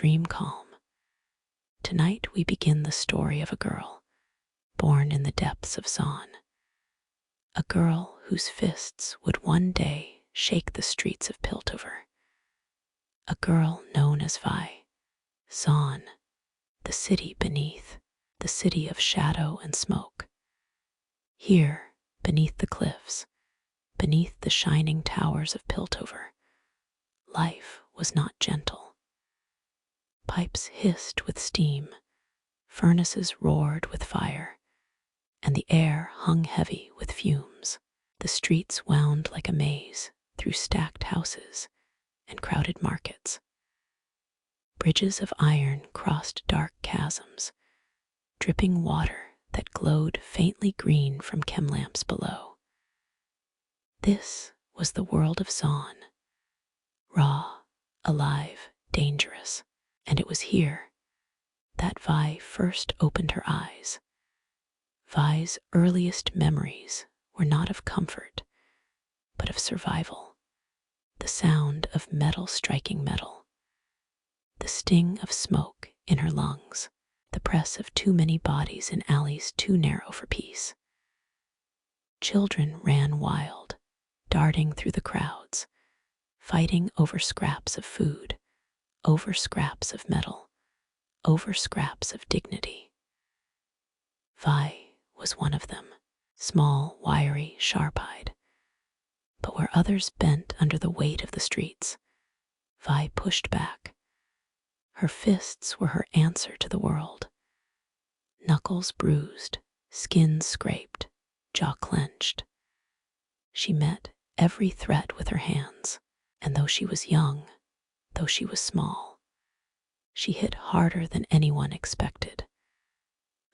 extreme calm. Tonight we begin the story of a girl born in the depths of Zaun, a girl whose fists would one day shake the streets of Piltover, a girl known as Zaun, the city beneath, the city of shadow and smoke. Here, beneath the cliffs, beneath the shining towers of Piltover, life was not gentle. Pipes hissed with steam, furnaces roared with fire, and the air hung heavy with fumes. The streets wound like a maze through stacked houses and crowded markets. Bridges of iron crossed dark chasms, dripping water that glowed faintly green from chem lamps below. This was the world of Zaun, raw, alive, dangerous, and it was here that Vi first opened her eyes. Vi's earliest memories were not of comfort, but of survival. The sound of metal striking metal, the sting of smoke in her lungs, the press of too many bodies in alleys too narrow for peace. Children ran wild, darting through the crowds, fighting over scraps of food, over scraps of metal, over scraps of dignity. Vi was one of them, small, wiry, sharp-eyed. But where others bent under the weight of the streets, Vi pushed back. Her fists were her answer to the world. Knuckles bruised, skin scraped, jaw clenched. She met every threat with her hands, and though she was young, though she was small, she hit harder than anyone expected.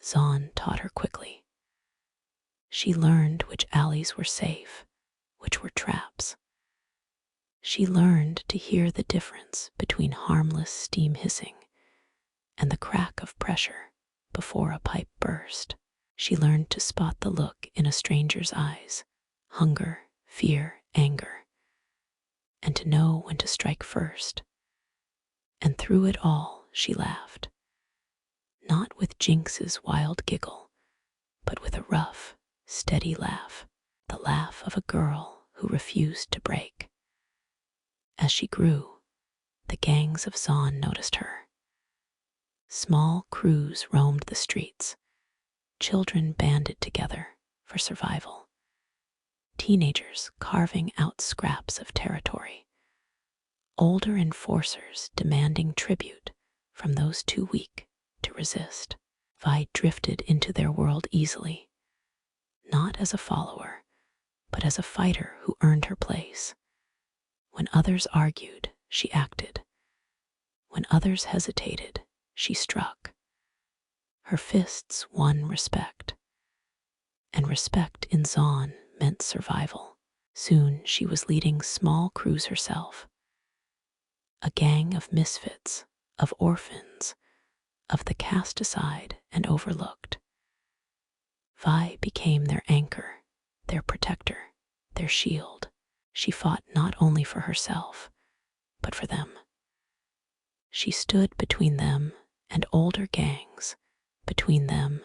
Zaun taught her quickly. She learned which alleys were safe, which were traps. She learned to hear the difference between harmless steam hissing and the crack of pressure before a pipe burst. She learned to spot the look in a stranger's eyes, hunger, fear, anger, and to know when to strike first. And through it all, she laughed. Not with Jinx's wild giggle, but with a rough, steady laugh, the laugh of a girl who refused to break. As she grew, the gangs of Zaun noticed her. Small crews roamed the streets. Children banded together for survival. Teenagers carving out scraps of territory. Older enforcers demanding tribute from those too weak to resist. Vi drifted into their world easily, not as a follower, but as a fighter who earned her place. When others argued, she acted. When others hesitated, she struck. Her fists won respect, and respect in Zaun meant survival. Soon she was leading small crews herself, a gang of misfits, of orphans, of the cast aside and overlooked. Vi became their anchor, their protector, their shield. She fought not only for herself, but for them. She stood between them and older gangs, between them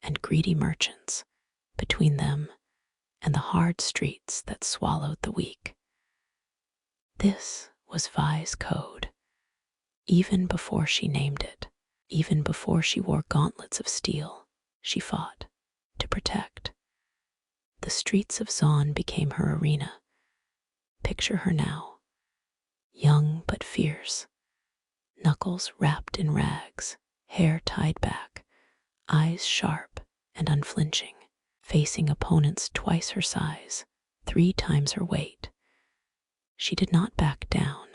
and greedy merchants, between them and the hard streets that swallowed the weak. This was Vi's code, even before she named it, even before she wore gauntlets of steel. She fought to protect. The streets of Zaun became her arena. Picture her now, young but fierce, knuckles wrapped in rags, hair tied back, eyes sharp and unflinching, facing opponents twice her size, 3 times her weight. She did not back down.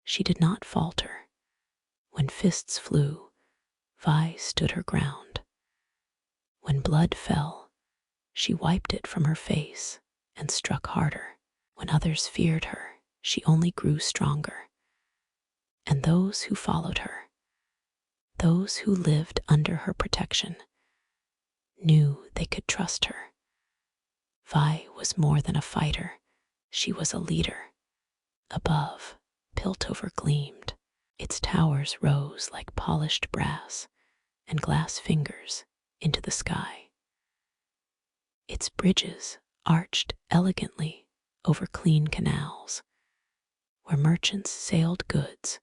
She did not falter. When fists flew, Vi stood her ground. When blood fell, she wiped it from her face and struck harder. When others feared her, she only grew stronger. And those who followed her, those who lived under her protection, knew they could trust her. Vi was more than a fighter. She was a leader. Above, Piltover gleamed. Its towers rose like polished brass and glass fingers into the sky. Its bridges arched elegantly over clean canals, where merchants sailed goods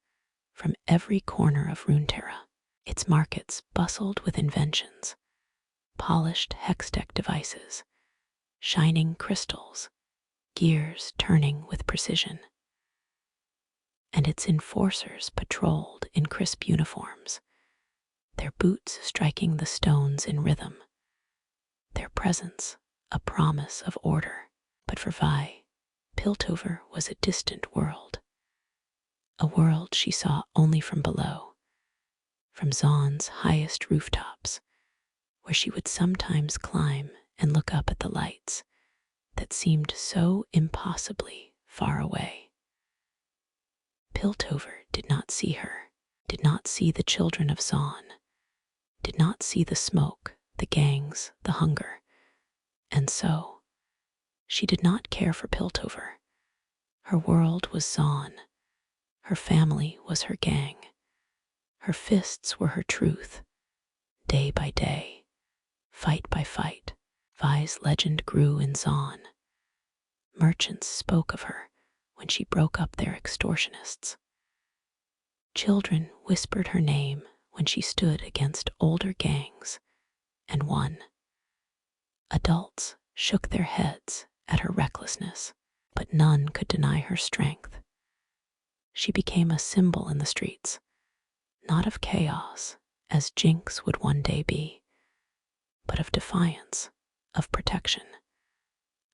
from every corner of Runeterra. Its markets bustled with inventions, polished hextech devices, shining crystals, gears turning with precision. And its enforcers patrolled in crisp uniforms, their boots striking the stones in rhythm, their presence a promise of order. But for Vi, Piltover was a distant world, a world she saw only from below, from Zaun's highest rooftops, where she would sometimes climb and look up at the lights that seemed so impossibly far away. Piltover did not see her, did not see the children of Zaun, did not see the smoke, the gangs, the hunger, and so she did not care for Piltover. Her world was Zaun, her family was her gang, her fists were her truth. Day by day, fight by fight, Vi's legend grew in Zaun. Merchants spoke of her when she broke up their extortionists. Children whispered her name when she stood against older gangs and won. Adults shook their heads at her recklessness, but none could deny her strength. She became a symbol in the streets, not of chaos, as Jinx would one day be, but of defiance, of protection,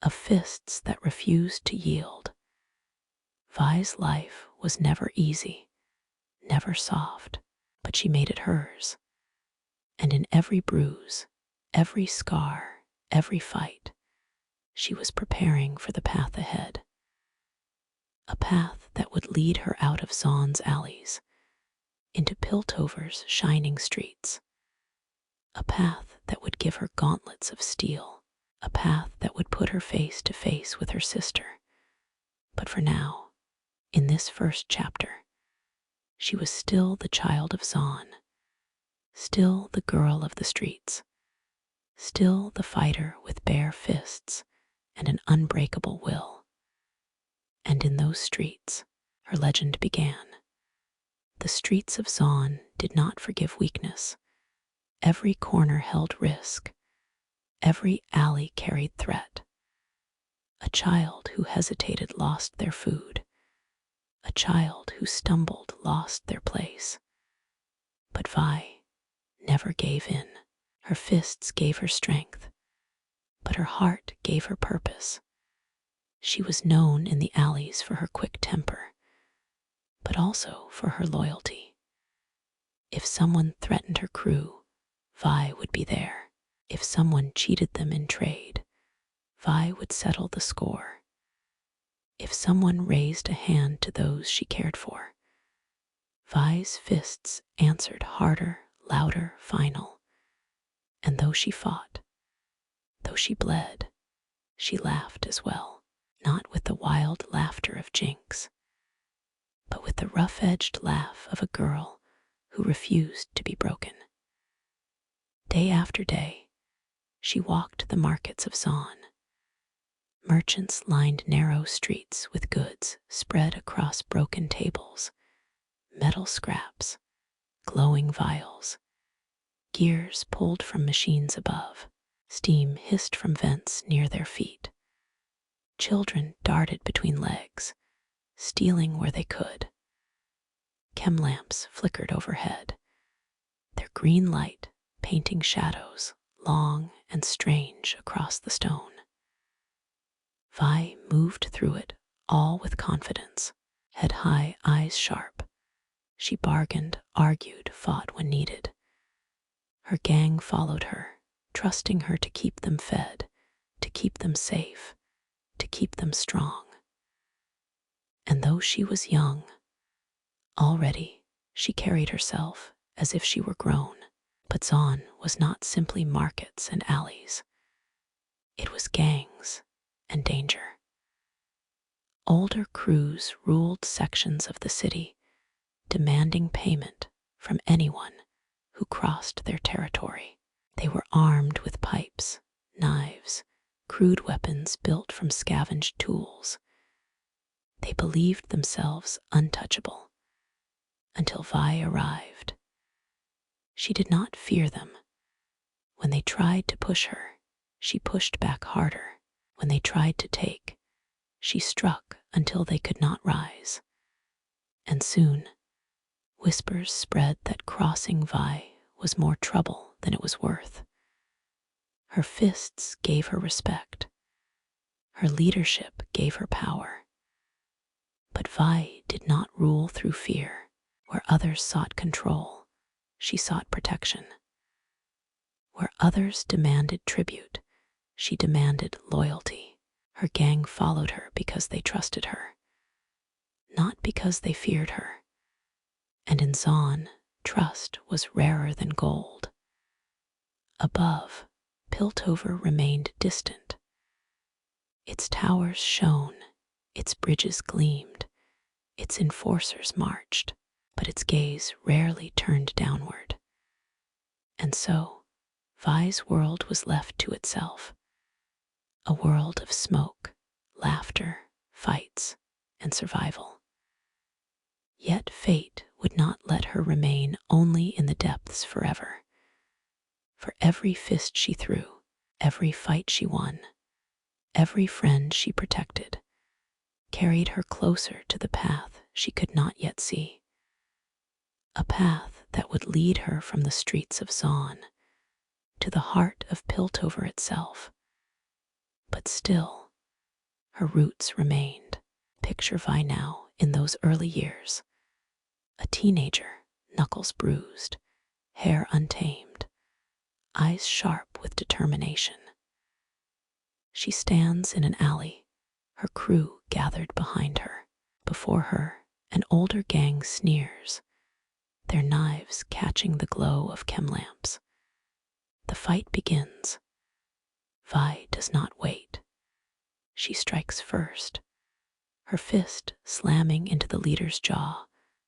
of fists that refused to yield. Vi's life was never easy, never soft, but she made it hers. And in every bruise, every scar, every fight, she was preparing for the path ahead. A path that would lead her out of Zaun's alleys, into Piltover's shining streets. A path that would give her gauntlets of steel. A path that would put her face to face with her sister. But for now, in this first chapter, she was still the child of Zaun, still the girl of the streets, still the fighter with bare fists and an unbreakable will. And in those streets, her legend began. The streets of Zaun did not forgive weakness. Every corner held risk. Every alley carried threat. A child who hesitated lost their food. A child who stumbled lost their place. But Vi never gave in. Her fists gave her strength, but her heart gave her purpose. She was known in the alleys for her quick temper, but also for her loyalty. If someone threatened her crew, Vi would be there. If someone cheated them in trade, Vi would settle the score. If someone raised a hand to those she cared for, Vi's fists answered harder, louder, final. And though she fought, though she bled, she laughed as well, not with the wild laughter of Jinx, but with the rough-edged laugh of a girl who refused to be broken. Day after day, she walked the markets of Zaun. Merchants lined narrow streets with goods spread across broken tables, metal scraps, glowing vials, gears pulled from machines above, steam hissed from vents near their feet. Children darted between legs, stealing where they could. Chem lamps flickered overhead, their green light painting shadows long and strange across the stone. Vi moved through it all with confidence, head high, eyes sharp. She bargained, argued, fought when needed. Her gang followed her, trusting her to keep them fed, to keep them safe, to keep them strong. And though she was young, already she carried herself as if she were grown. But Zaun was not simply markets and alleys. It was gangs and danger. Older crews ruled sections of the city, demanding payment from anyone who crossed their territory. They were armed with pipes, knives, crude weapons built from scavenged tools. They believed themselves untouchable until Vi arrived. She did not fear them. When they tried to push her, she pushed back harder. When they tried to take, she struck until they could not rise. And soon, whispers spread that crossing Vi was more trouble than it was worth. Her fists gave her respect. Her leadership gave her power. But Vi did not rule through fear. Where others sought control, she sought protection. Where others demanded tribute, she demanded loyalty. Her gang followed her because they trusted her, not because they feared her. And in Zaun, trust was rarer than gold. Above, Piltover remained distant. Its towers shone, its bridges gleamed, its enforcers marched, but its gaze rarely turned downward. And so, Vi's world was left to itself, a world of smoke, laughter, fights, and survival. Yet fate would not let her remain only in the depths forever. For every fist she threw, every fight she won, every friend she protected, carried her closer to the path she could not yet see. A path that would lead her from the streets of Zaun to the heart of Piltover itself. But still, her roots remained. Picture Vi now in those early years. A teenager, knuckles bruised, hair untamed, eyes sharp with determination. She stands in an alley, her crew gathered behind her. Before her, an older gang sneers, their knives catching the glow of chem lamps. The fight begins. Vi does not wait. She strikes first, her fist slamming into the leader's jaw,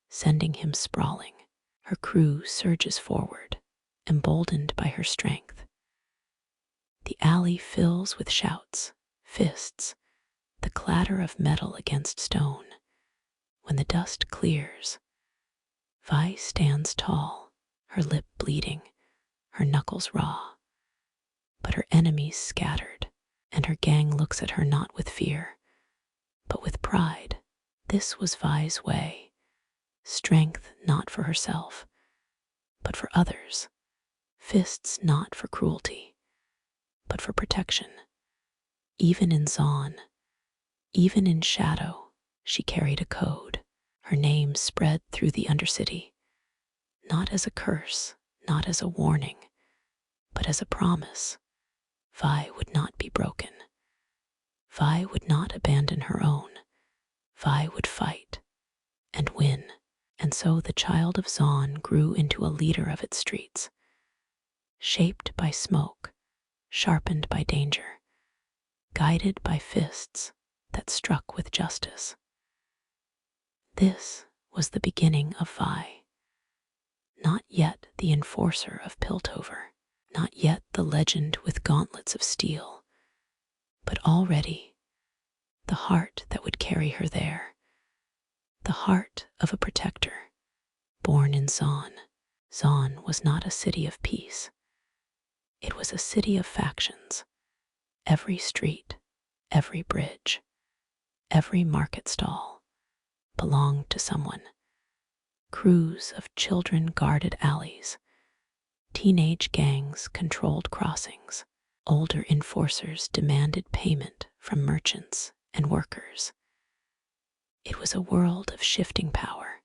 sending him sprawling. Her crew surges forward, emboldened by her strength. The alley fills with shouts, fists, the clatter of metal against stone. When the dust clears, Vi stands tall, her lip bleeding, her knuckles raw. But her enemies scattered, and her gang looks at her not with fear, but with pride. This was Vi's way. Strength not for herself, but for others. Fists not for cruelty, but for protection. Even in Zaun, even in shadow, she carried a code. Her name spread through the Undercity, not as a curse, not as a warning, but as a promise. Vi would not be broken. Vi would not abandon her own. Vi would fight and win. And so the child of Zaun grew into a leader of its streets, shaped by smoke, sharpened by danger, guided by fists that struck with justice. This was the beginning of Vi. Not yet the enforcer of Piltover, not yet the legend with gauntlets of steel, but already the heart that would carry her there, the heart of a protector, born in Zaun. Zaun was not a city of peace. It was a city of factions. Every street, every bridge, every market stall belonged to someone. Crews of children guarded alleys. Teenage gangs controlled crossings. Older enforcers demanded payment from merchants and workers. It was a world of shifting power,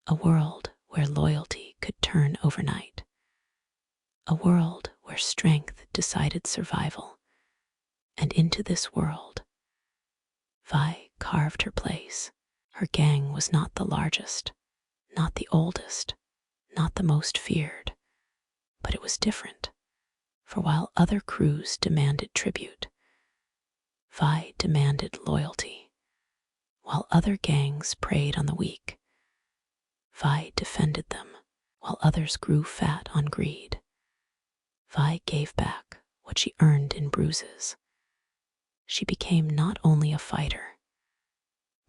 a world where loyalty could turn overnight, a world where strength decided survival. And into this world, Vi carved her place. Her gang was not the largest, not the oldest, not the most feared, but it was different. For while other crews demanded tribute, Vi demanded loyalty. While other gangs preyed on the weak, Vi defended them, while others grew fat on greed. Vi gave back what she earned in bruises. She became not only a fighter,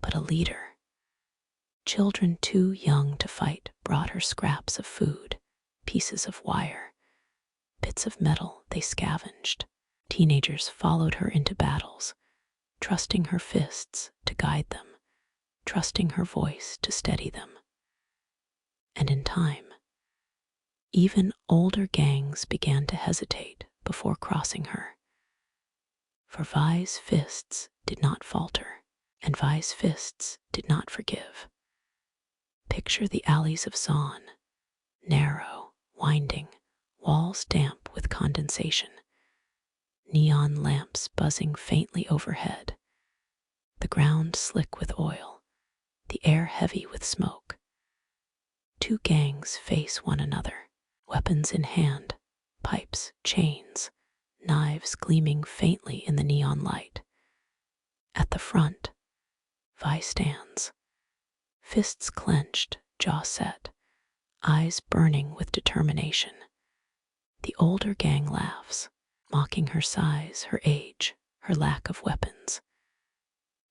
but a leader. Children too young to fight brought her scraps of food, pieces of wire, bits of metal they scavenged. Teenagers followed her into battles, trusting her fists to guide them, trusting her voice to steady them. And in time, even older gangs began to hesitate before crossing her. For Vi's fists did not falter, and Vi's fists did not forgive. Picture the alleys of Zaun, narrow, winding, walls damp with condensation, neon lamps buzzing faintly overhead, the ground slick with oil, the air heavy with smoke. Two gangs face one another, weapons in hand, pipes, chains, knives gleaming faintly in the neon light. At the front, Vi stands, fists clenched, jaw set, eyes burning with determination. The older gang laughs, mocking her size, her age, her lack of weapons.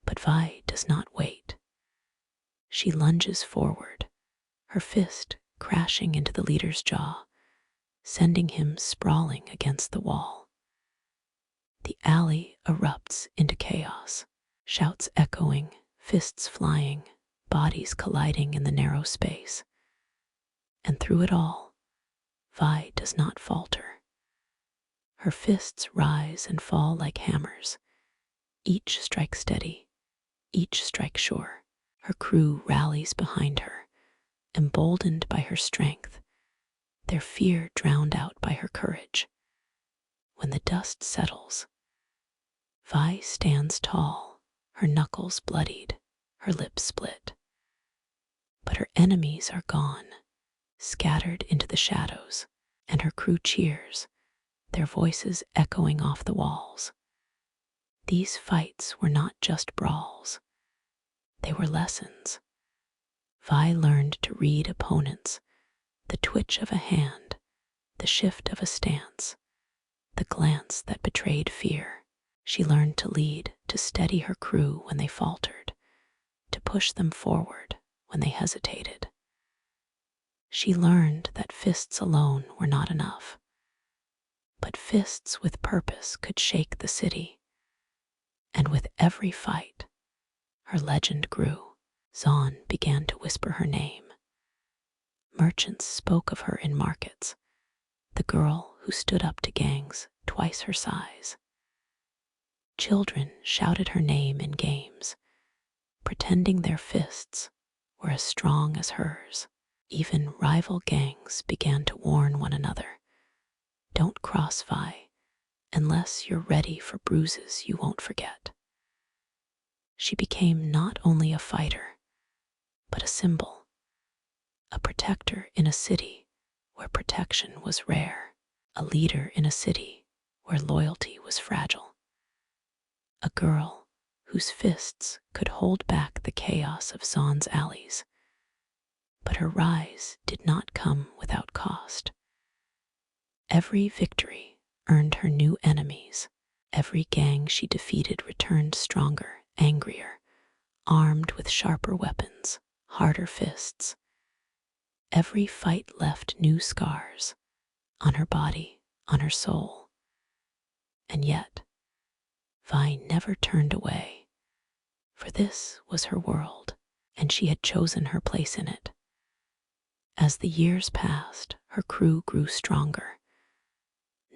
But Vi does not wait. She lunges forward, her fist crashing into the leader's jaw, sending him sprawling against the wall. The alley erupts into chaos, shouts echoing, fists flying, bodies colliding in the narrow space. And through it all, Vi does not falter. Her fists rise and fall like hammers, each strike steady, each strike sure. Her crew rallies behind her, emboldened by her strength, their fear drowned out by her courage. When the dust settles, Vi stands tall, her knuckles bloodied, her lips split. But her enemies are gone, scattered into the shadows, and her crew cheers, their voices echoing off the walls. These fights were not just brawls. They were lessons. Vi learned to read opponents, the twitch of a hand, the shift of a stance, the glance that betrayed fear. She learned to lead, to steady her crew when they faltered, to push them forward when they hesitated. She learned that fists alone were not enough, but fists with purpose could shake the city. And with every fight, her legend grew. Zaun began to whisper her name. Merchants spoke of her in markets, the girl who stood up to gangs twice her size. Children shouted her name in games, pretending their fists were as strong as hers. Even rival gangs began to warn one another. Don't cross Vi, unless you're ready for bruises you won't forget. She became not only a fighter, but a symbol, a protector in a city where protection was rare, a leader in a city where loyalty was fragile. A girl whose fists could hold back the chaos of Zaun's alleys. But her rise did not come without cost. Every victory earned her new enemies. Every gang she defeated returned stronger, angrier, armed with sharper weapons, harder fists. Every fight left new scars on her body, on her soul. And yet, Vi never turned away, for this was her world, and she had chosen her place in it. As the years passed, her crew grew stronger.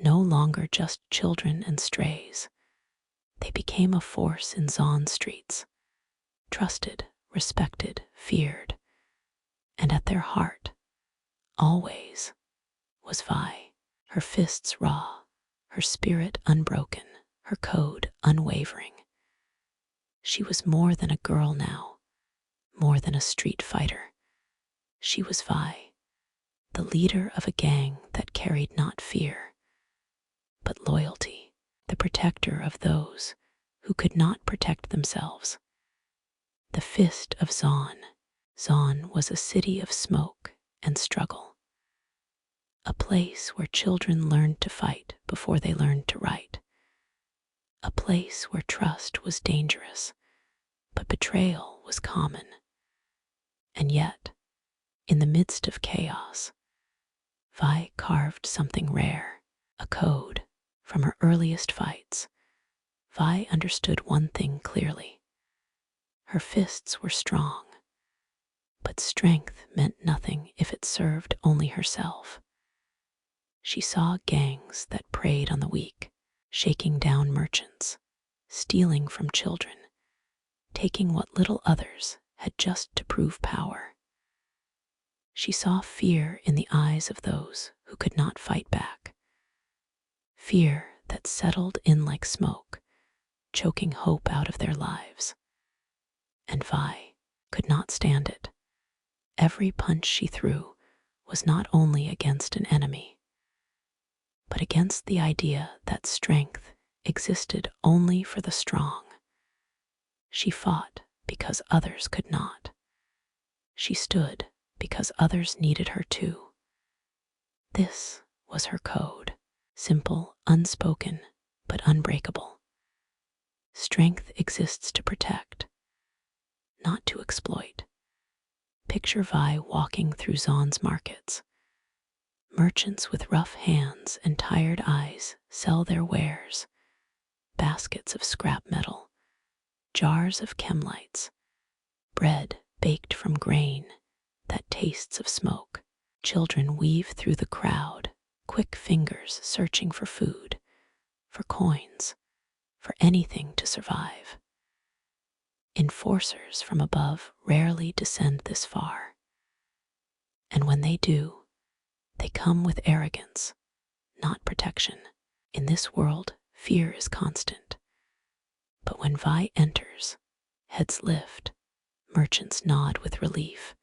No longer just children and strays. They became a force in Zaun streets, trusted, respected, feared. And at their heart, always, was Vi, her fists raw, her spirit unbroken, her code unwavering. She was more than a girl now, more than a street fighter. She was Vi, the leader of a gang that carried not fear, but loyalty, the protector of those who could not protect themselves. The fist of Zaun, Zaun was a city of smoke and struggle, a place where children learned to fight before they learned to write, a place where trust was dangerous, but betrayal was common. And yet, in the midst of chaos, Vi carved something rare, a code. From her earliest fights, Vi understood one thing clearly. Her fists were strong, but strength meant nothing if it served only herself. She saw gangs that preyed on the weak, shaking down merchants, stealing from children, taking what little others had just to prove power. She saw fear in the eyes of those who could not fight back, fear that settled in like smoke, choking hope out of their lives. And Vi could not stand it. Every punch she threw was not only against an enemy, but against the idea that strength existed only for the strong. She fought because others could not. She stood because others needed her too. This was her code, simple, unspoken, but unbreakable. Strength exists to protect, not to exploit. Picture Vi walking through Zaun's markets. Merchants with rough hands and tired eyes sell their wares, baskets of scrap metal, jars of chemlights, bread baked from grain that tastes of smoke. Children weave through the crowd, quick fingers searching for food, for coins, for anything to survive. Enforcers from above rarely descend this far, and when they do, they come with arrogance, not protection. In this world, fear is constant. But when Vi enters, heads lift, merchants nod with relief.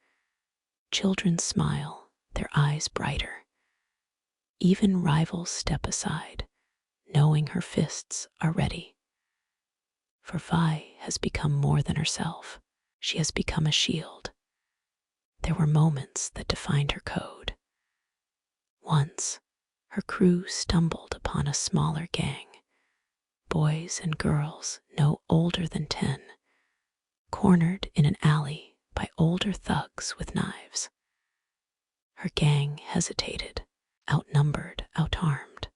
Children smile, their eyes brighter. Even rivals step aside, knowing her fists are ready. For Vi has become more than herself. She has become a shield. There were moments that defined her code. Once, her crew stumbled upon a smaller gang, boys and girls no older than 10, cornered in an alley by older thugs with knives. Her gang hesitated, outnumbered, outarmed.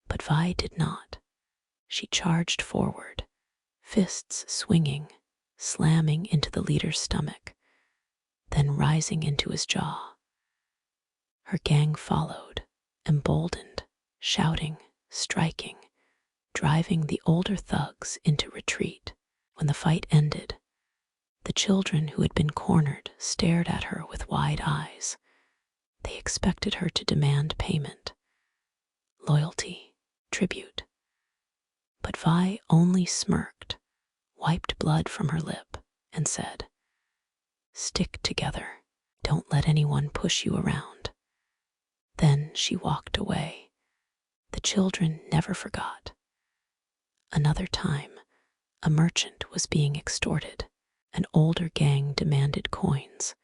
But Vi did not. She charged forward, fists swinging, slamming into the leader's stomach, then rising into his jaw. Her gang followed, emboldened, shouting, striking, driving the older thugs into retreat. When the fight ended, the children who had been cornered stared at her with wide eyes. They expected her to demand payment, loyalty, tribute. But Vi only smirked, wiped blood from her lip, and said, "Stick together. Don't let anyone push you around." Then she walked away. The children never forgot. Another time, a merchant was being extorted. An older gang demanded coins,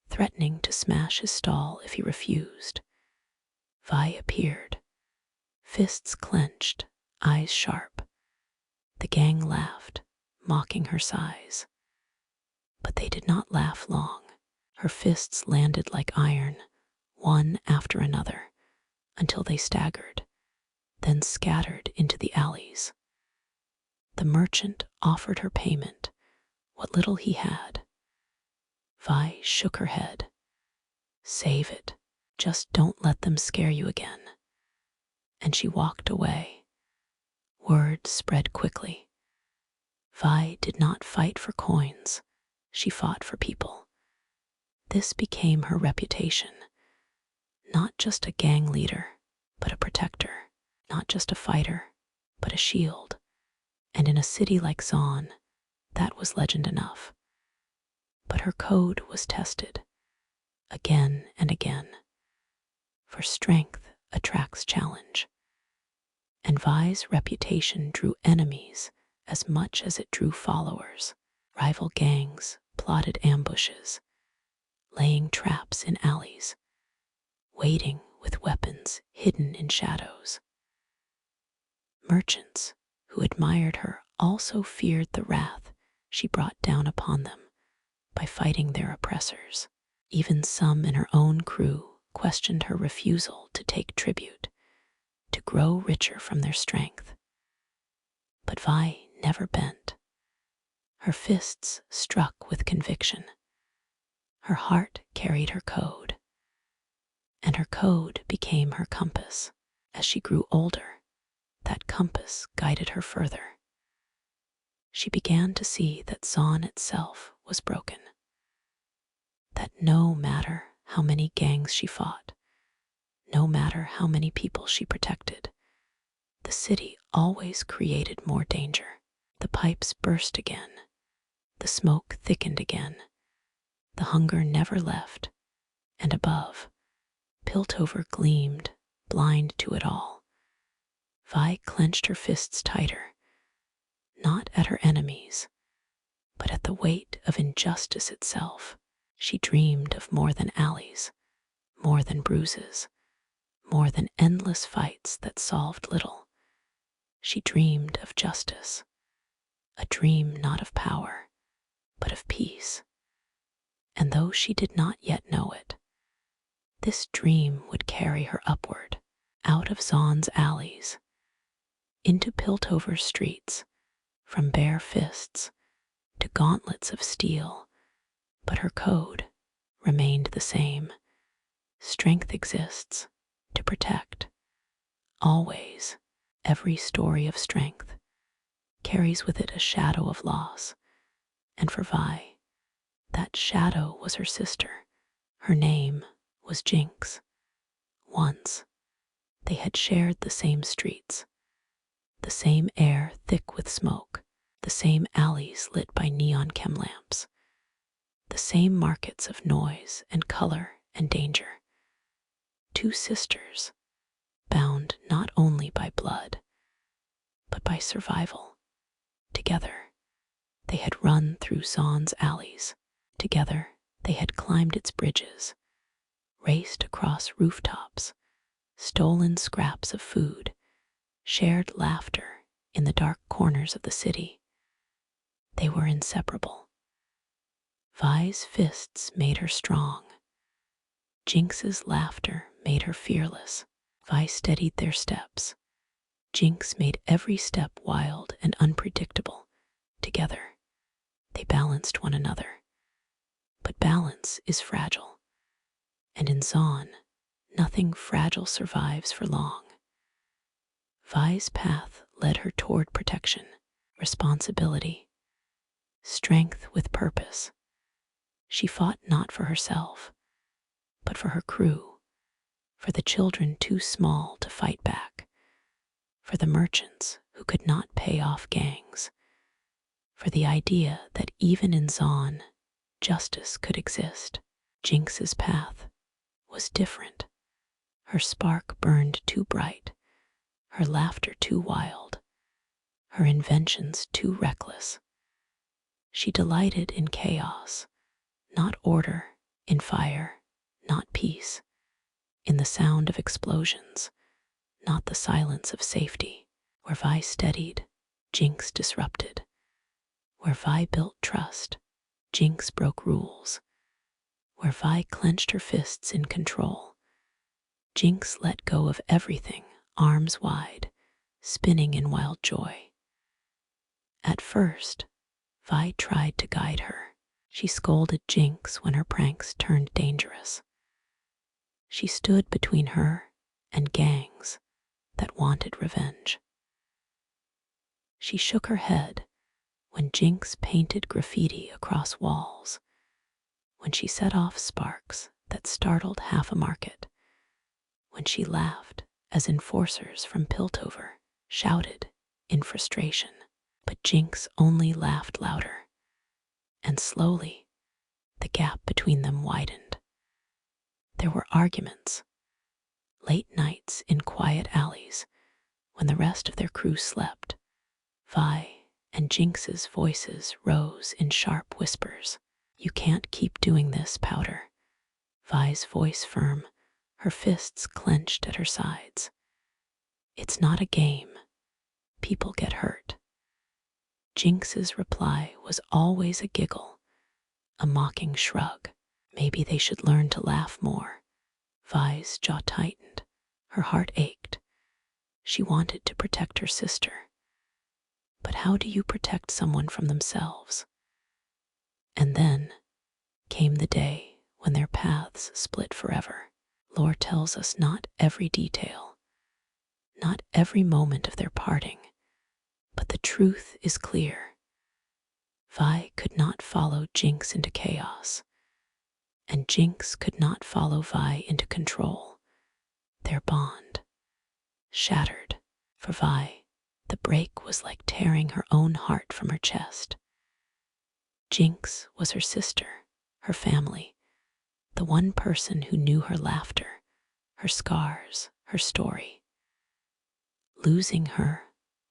threatening to smash his stall if he refused. Vi appeared, fists clenched, eyes sharp. The gang laughed, mocking her size. But they did not laugh long. Her fists landed like iron, one after another, until they staggered, then scattered into the alleys. The merchant offered her payment, what little he had. Vi shook her head. "Save it. Just don't let them scare you again." And she walked away. Word spread quickly. Vi did not fight for coins. She fought for people. This became her reputation. Not just a gang leader, but a protector. Not just a fighter, but a shield. And in a city like Zaun, that was legend enough. But her code was tested, again and again. For strength attracts challenge. And Vi's reputation drew enemies as much as it drew followers. Rival gangs, plotted ambushes, laying traps in alleys, waiting with weapons hidden in shadows. Merchants who admired her also feared the wrath she brought down upon them by fighting their oppressors. Even some in her own crew questioned her refusal to take tribute, to grow richer from their strength. But Vi never bent. Her fists struck with conviction. Her heart carried her code, and her code became her compass. As she grew older, that compass guided her further. She began to see that Zaun itself was broken, that no matter how many gangs she fought, no matter how many people she protected, the city always created more danger. The pipes burst again, the smoke thickened again, the hunger never left, and above, Piltover gleamed, blind to it all. Vi clenched her fists tighter, not at her enemies, but at the weight of injustice itself. She dreamed of more than alleys, more than bruises, more than endless fights that solved little. She dreamed of justice, a dream not of power, but of peace. And though she did not yet know it, this dream would carry her upward, out of Zaun's alleys, into Piltover's streets, from bare fists to gauntlets of steel. But her code remained the same. Strength exists to protect. Always, every story of strength carries with it a shadow of loss. And for Vi, that shadow was her sister. Her name was Jinx. Once, they had shared the same streets, the same air thick with smoke, the same alleys lit by neon chem lamps, the same markets of noise and color and danger. Two sisters, bound not only by blood, but by survival. Together, they had run through Zaun's alleys. Together, they had climbed its bridges, raced across rooftops, stolen scraps of food, shared laughter in the dark corners of the city. They were inseparable. Vi's fists made her strong. Jinx's laughter made her fearless. Vi steadied their steps. Jinx made every step wild and unpredictable. Together, they balanced one another. But balance is fragile, and in Zaun, nothing fragile survives for long. Vi's path led her toward protection, responsibility, strength with purpose. She fought not for herself, but for her crew, for the children too small to fight back, for the merchants who could not pay off gangs, for the idea that even in Zaun, justice could exist. Jinx's path was different. Her spark burned too bright, her laughter too wild, her inventions too reckless. She delighted in chaos, not order, in fire, not peace, in the sound of explosions, not the silence of safety. Where Vi steadied, Jinx disrupted. Where Vi built trust, Jinx broke rules. Where Vi clenched her fists in control, Jinx let go of everything, arms wide, spinning in wild joy. At first, Vi tried to guide her. She scolded Jinx when her pranks turned dangerous. She stood between her and gangs that wanted revenge. She shook her head when Jinx painted graffiti across walls, when she set off sparks that startled half a market, when she laughed as enforcers from Piltover shouted in frustration. But Jinx only laughed louder, and slowly the gap between them widened. There were arguments, late nights in quiet alleys when the rest of their crew slept. Vi and Jinx's voices rose in sharp whispers. You can't keep doing this, Powder. Vi's voice firm, her fists clenched at her sides. It's not a game. People get hurt. Jinx's reply was always a giggle, a mocking shrug. Maybe they should learn to laugh more. Vi's jaw tightened. Her heart ached. She wanted to protect her sister. But how do you protect someone from themselves? And then came the day when their paths split forever. Lore tells us not every detail, not every moment of their parting, but the truth is clear. Vi could not follow Jinx into chaos, and Jinx could not follow Vi into control. Their bond shattered. For Vi, the break was like tearing her own heart from her chest. Jinx was her sister, her family, the one person who knew her laughter, her scars, her story. Losing her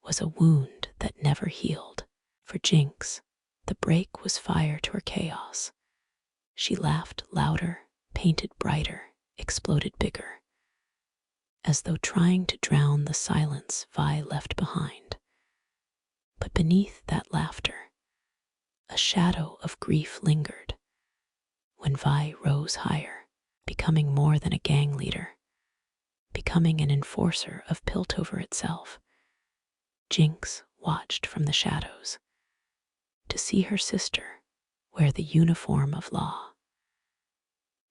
was a wound that never healed. For Jinx, the break was fire to her chaos. She laughed louder, painted brighter, exploded bigger, as though trying to drown the silence Vi left behind. But beneath that laughter, a shadow of grief lingered. When Vi rose higher, becoming more than a gang leader, becoming an enforcer of Piltover itself, Jinx watched from the shadows to see her sister wear the uniform of law,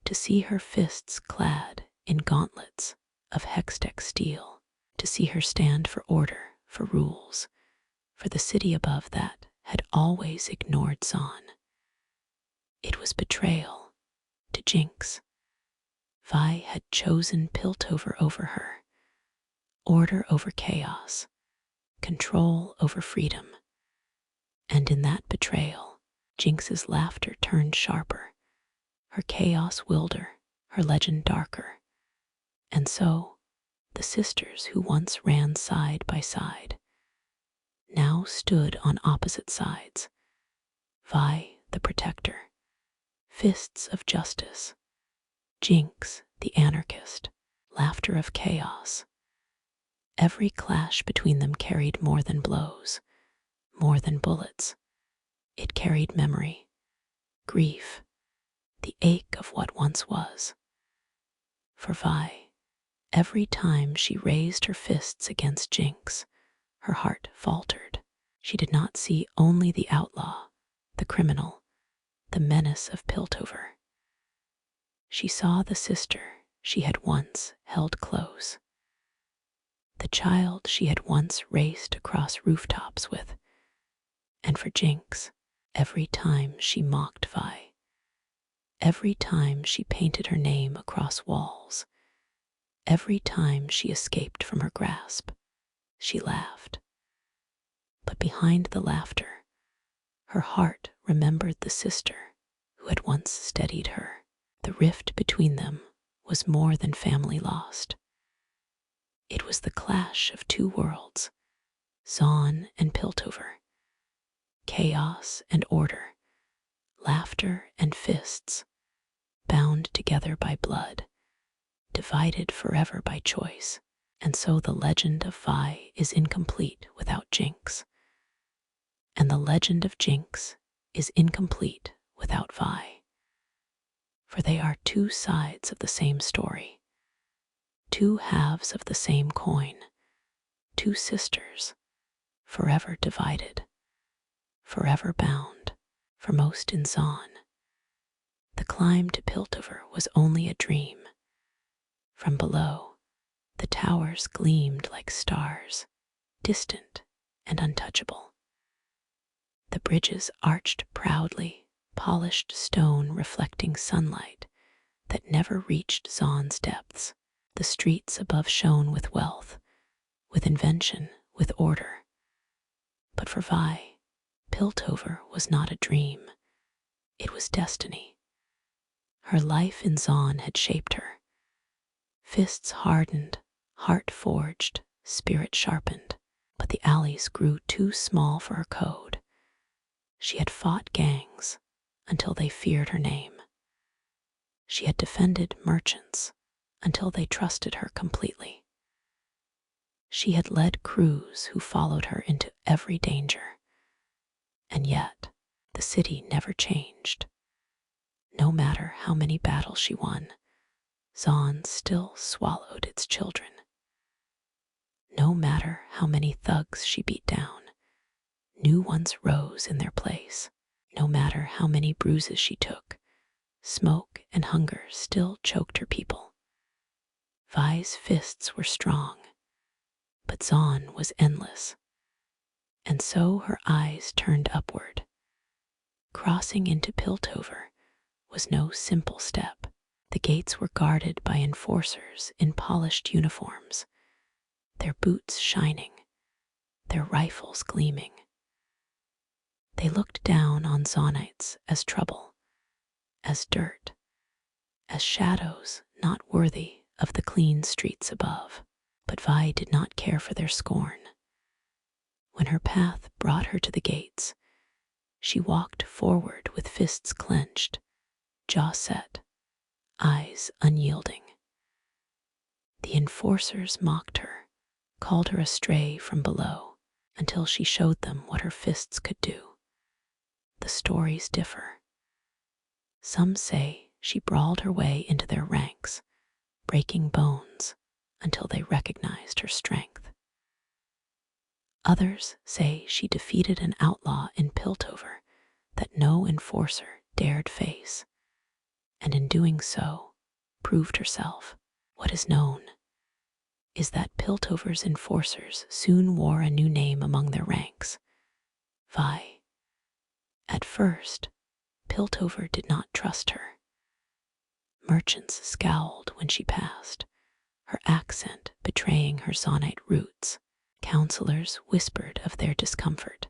to see her fists clad in gauntlets of hextech steel, to see her stand for order, for rules, for the city above that had always ignored Zaun. It was betrayal to Jinx. Vi had chosen Piltover over her, order over chaos, control over freedom. And in that betrayal, Jinx's laughter turned sharper, her chaos wilder, her legend darker. And so, the sisters who once ran side by side now stood on opposite sides. Vi, the protector, fists of justice; Jinx, the anarchist, laughter of chaos. Every clash between them carried more than blows, more than bullets. It carried memory, grief, the ache of what once was. For Vi, every time she raised her fists against Jinx, her heart faltered. She did not see only the outlaw, the criminal, the menace of Piltover. She saw the sister she had once held close, the child she had once raced across rooftops with. And for Jinx, every time she mocked Vi, every time she painted her name across walls, every time she escaped from her grasp, she laughed. But behind the laughter, her heart remembered the sister who had once steadied her. The rift between them was more than family lost. It was the clash of two worlds, Zaun and Piltover, chaos and order, laughter and fists, bound together by blood, divided forever by choice. And so the legend of Vi is incomplete without Jinx, and the legend of Jinx is incomplete without Vi. For they are two sides of the same story, two halves of the same coin, two sisters, forever divided, forever bound. For most in Zaun, the climb to Piltover was only a dream. From below, the towers gleamed like stars, distant and untouchable. The bridges arched proudly, polished stone reflecting sunlight that never reached Zaun's depths. The streets above shone with wealth, with invention, with order. But for Vi, Piltover was not a dream. It was destiny. Her life in Zaun had shaped her. Fists hardened, heart forged, spirit sharpened. But the alleys grew too small for her code. She had fought gangs, until they feared her name. She had defended merchants until they trusted her completely. She had led crews who followed her into every danger. And yet, the city never changed. No matter how many battles she won, Zaun still swallowed its children. No matter how many thugs she beat down, new ones rose in their place. No matter how many bruises she took, smoke and hunger still choked her people. Vi's fists were strong, but Zaun was endless, and so her eyes turned upward. Crossing into Piltover was no simple step. The gates were guarded by enforcers in polished uniforms, their boots shining, their rifles gleaming. They looked down on Zaunites as trouble, as dirt, as shadows not worthy of the clean streets above. But Vi did not care for their scorn. When her path brought her to the gates, she walked forward with fists clenched, jaw set, eyes unyielding. The enforcers mocked her, called her a stray from below, until she showed them what her fists could do. The stories differ. Some say she brawled her way into their ranks, breaking bones until they recognized her strength. Others say she defeated an outlaw in Piltover that no enforcer dared face, and in doing so, proved herself. What is known is that Piltover's enforcers soon wore a new name among their ranks, Vi. At first, Piltover did not trust her. Merchants scowled when she passed, her accent betraying her Zaunite roots. Counselors whispered of their discomfort,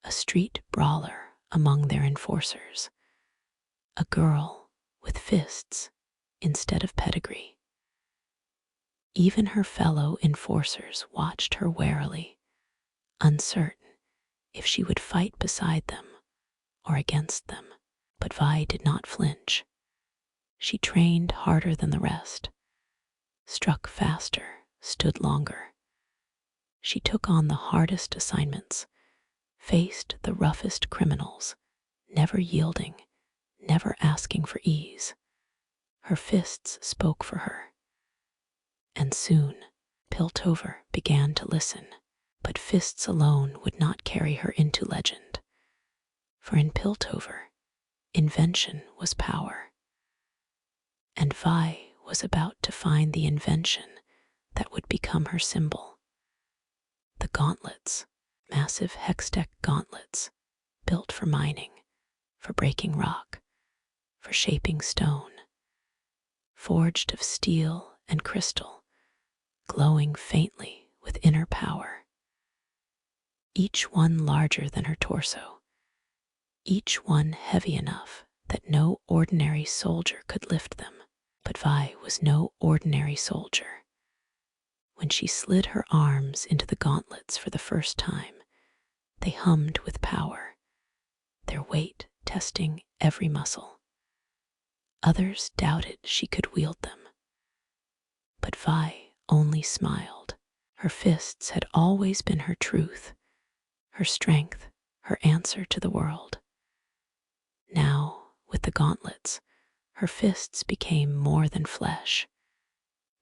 a street brawler among their enforcers, a girl with fists instead of pedigree. Even her fellow enforcers watched her warily, uncertain if she would fight beside them or against them. But Vi did not flinch. She trained harder than the rest, struck faster, stood longer. She took on the hardest assignments, faced the roughest criminals, never yielding, never asking for ease. Her fists spoke for her. And soon, Piltover began to listen, but fists alone would not carry her into legend. For in Piltover, invention was power. And Vi was about to find the invention that would become her symbol. The gauntlets, massive hextech gauntlets, built for mining, for breaking rock, for shaping stone, forged of steel and crystal, glowing faintly with inner power. Each one larger than her torso, each one heavy enough that no ordinary soldier could lift them. But Vi was no ordinary soldier. When she slid her arms into the gauntlets for the first time, they hummed with power, their weight testing every muscle. Others doubted she could wield them. But Vi only smiled. Her fists had always been her truth, her strength, her answer to the world. Now, with the gauntlets, her fists became more than flesh.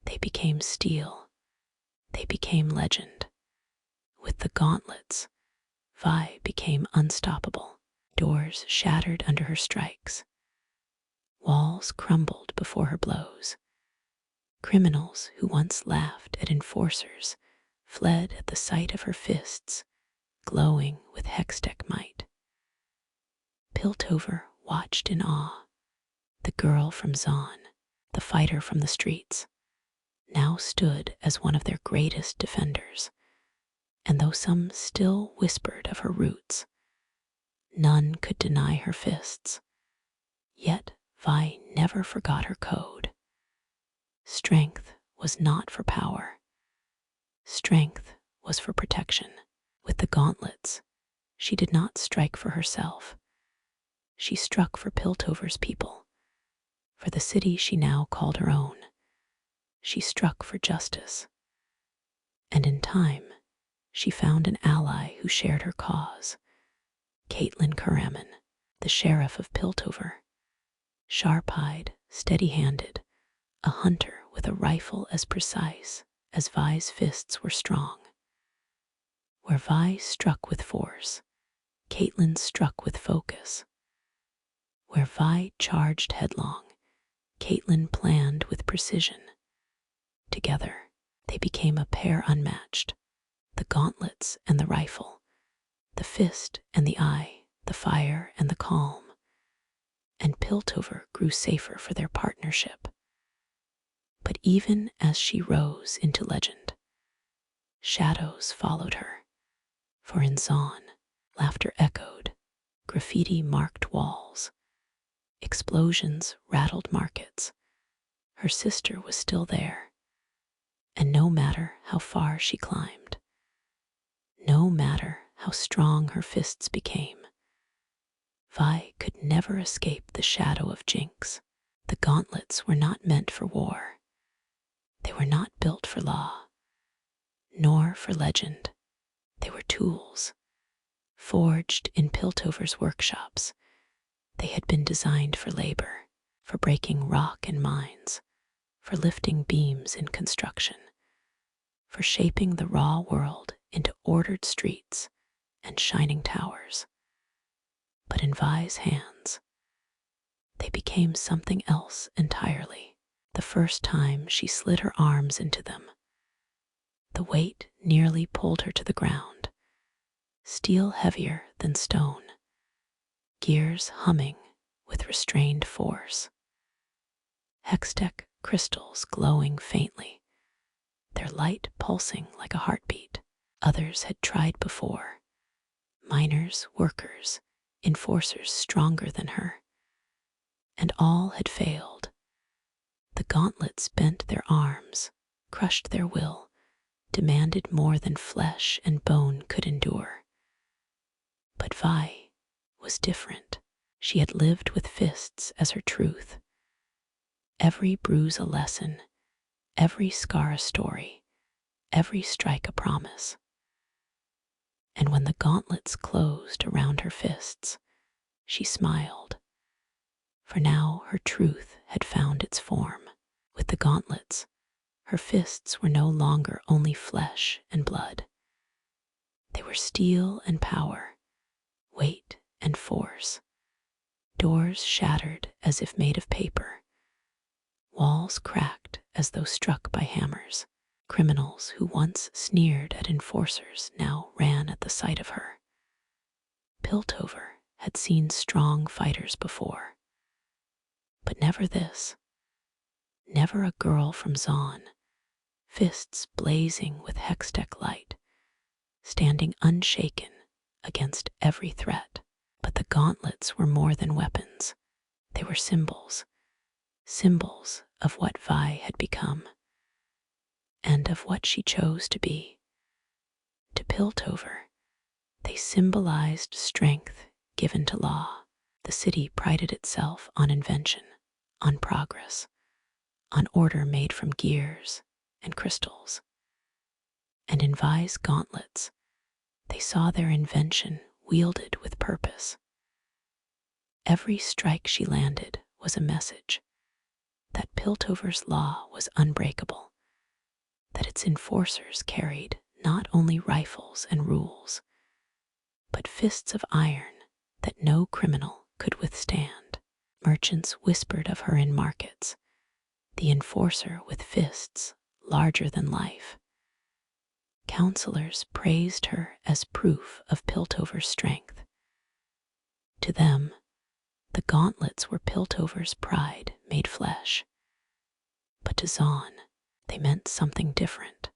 They became steel. They became legend. With the gauntlets, Vi became unstoppable. Doors shattered under her strikes. Walls crumbled before her blows. Criminals who once laughed at enforcers fled at the sight of her fists, glowing with hextech might. Piltover watched in awe. The girl from Zaun, the fighter from the streets, now stood as one of their greatest defenders, and though some still whispered of her roots, none could deny her fists. Yet Vi never forgot her code. Strength was not for power. Strength was for protection. With the gauntlets, she did not strike for herself. she struck for Piltover's people, for the city she now called her own. She struck for justice. And in time, she found an ally who shared her cause, Caitlin Karaman, the sheriff of Piltover, sharp-eyed, steady-handed, a hunter with a rifle as precise as Vi's fists were strong. Where Vi struck with force, Caitlin struck with focus. Where Vi charged headlong, Caitlin planned with precision. Together, they became a pair unmatched, the gauntlets and the rifle, the fist and the eye, the fire and the calm. And Piltover grew safer for their partnership. But even as she rose into legend, shadows followed her. For in Zaun, laughter echoed, graffiti marked walls, explosions rattled markets. Her sister was still there, and no matter how far she climbed, no matter how strong her fists became, Vi could never escape the shadow of Jinx. The gauntlets were not meant for war. They were not built for law, nor for legend. They were tools, forged in Piltover's workshops. They had been designed for labor, for breaking rock in mines, for lifting beams in construction, for shaping the raw world into ordered streets and shining towers. But in Vi's hands, they became something else entirely. The first time she slid her arms into them, the weight nearly pulled her to the ground, steel heavier than stone, gears humming with restrained force, hextech crystals glowing faintly, their light pulsing like a heartbeat. Others had tried before, miners, workers, enforcers stronger than her, and all had failed. The gauntlets bent their arms, crushed their will, demanded more than flesh and bone could endure. But Vi was different. She had lived with fists as her truth. Every bruise a lesson, every scar a story, every strike a promise. And when the gauntlets closed around her fists, she smiled. For now her truth had found its form. With the gauntlets, her fists were no longer only flesh and blood. They were steel and power, weight and force. Doors shattered as if made of paper. Walls cracked as though struck by hammers. Criminals who once sneered at enforcers now ran at the sight of her. Piltover had seen strong fighters before, but never this. Never a girl from Zaun, fists blazing with hextech light, standing unshaken against every threat. But the gauntlets were more than weapons. They were symbols, symbols of what Vi had become, and of what she chose to be. To Piltover, they symbolized strength given to law. The city prided itself on invention, on progress, on order made from gears and crystals. And in Vi's gauntlets, they saw their invention wielded with purpose. Every strike she landed was a message that Piltover's law was unbreakable, that its enforcers carried not only rifles and rules, but fists of iron that no criminal could withstand. Merchants whispered of her in markets, the enforcer with fists larger than life. Counselors praised her as proof of Piltover's strength. To them, the gauntlets were Piltover's pride made flesh. But to Zaun, they meant something different.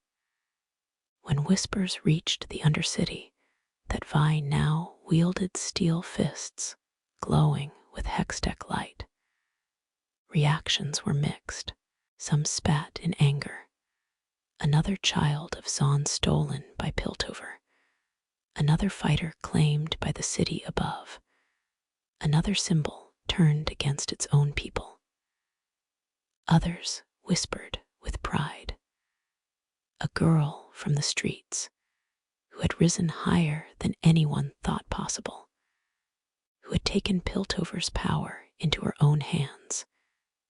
When whispers reached the Undercity that Vi now wielded steel fists, glowing with hextech light, reactions were mixed. Some spat in anger. Another child of Zaun stolen by Piltover. Another fighter claimed by the city above. Another symbol turned against its own people. Others whispered with pride. A girl from the streets who had risen higher than anyone thought possible, who had taken Piltover's power into her own hands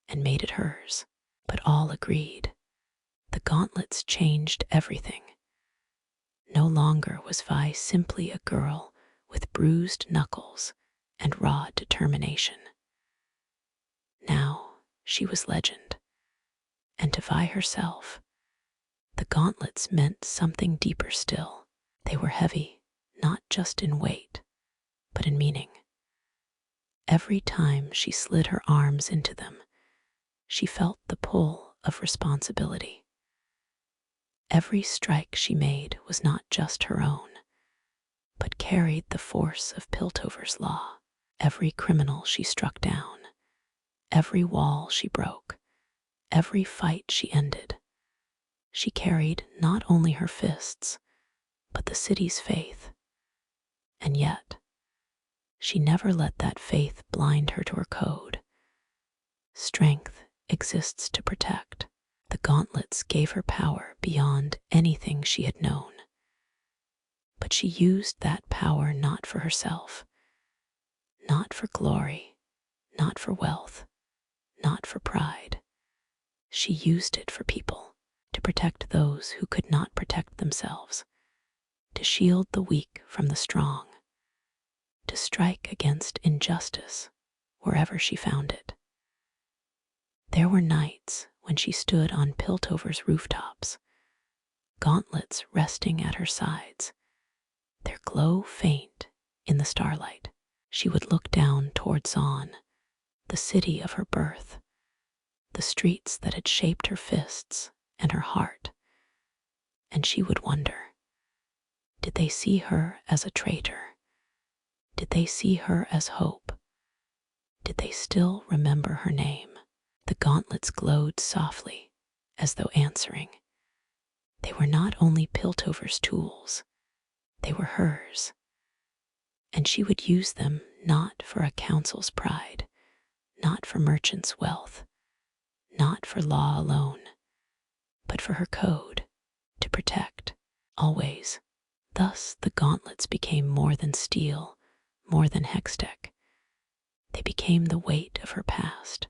and made it hers. But all agreed. The gauntlets changed everything. No longer was Vi simply a girl with bruised knuckles and raw determination. Now she was legend, and to Vi herself, the gauntlets meant something deeper still. They were heavy, not just in weight, but in meaning. Every time she slid her arms into them, she felt the pull of responsibility. Every strike she made was not just her own, but carried the force of Piltover's law. Every criminal she struck down, every wall she broke, every fight she ended, she carried not only her fists, but the city's faith. And yet, she never let that faith blind her to her code. Strength exists to protect. The gauntlets gave her power beyond anything she had known. But she used that power not for herself, not for glory, not for wealth, not for pride. She used it for people, to protect those who could not protect themselves, to shield the weak from the strong, to strike against injustice wherever she found it. There were nights when she stood on Piltover's rooftops, gauntlets resting at her sides, their glow faint in the starlight. She would look down toward Zaun, the city of her birth, the streets that had shaped her fists and her heart, and she would wonder, did they see her as a traitor? Did they see her as hope? Did they still remember her name? The gauntlets glowed softly, as though answering. They were not only Piltover's tools, they were hers. And she would use them not for a council's pride, not for merchants' wealth, not for law alone, but for her code, to protect, always. Thus the gauntlets became more than steel, more than hextech. They became the weight of her past,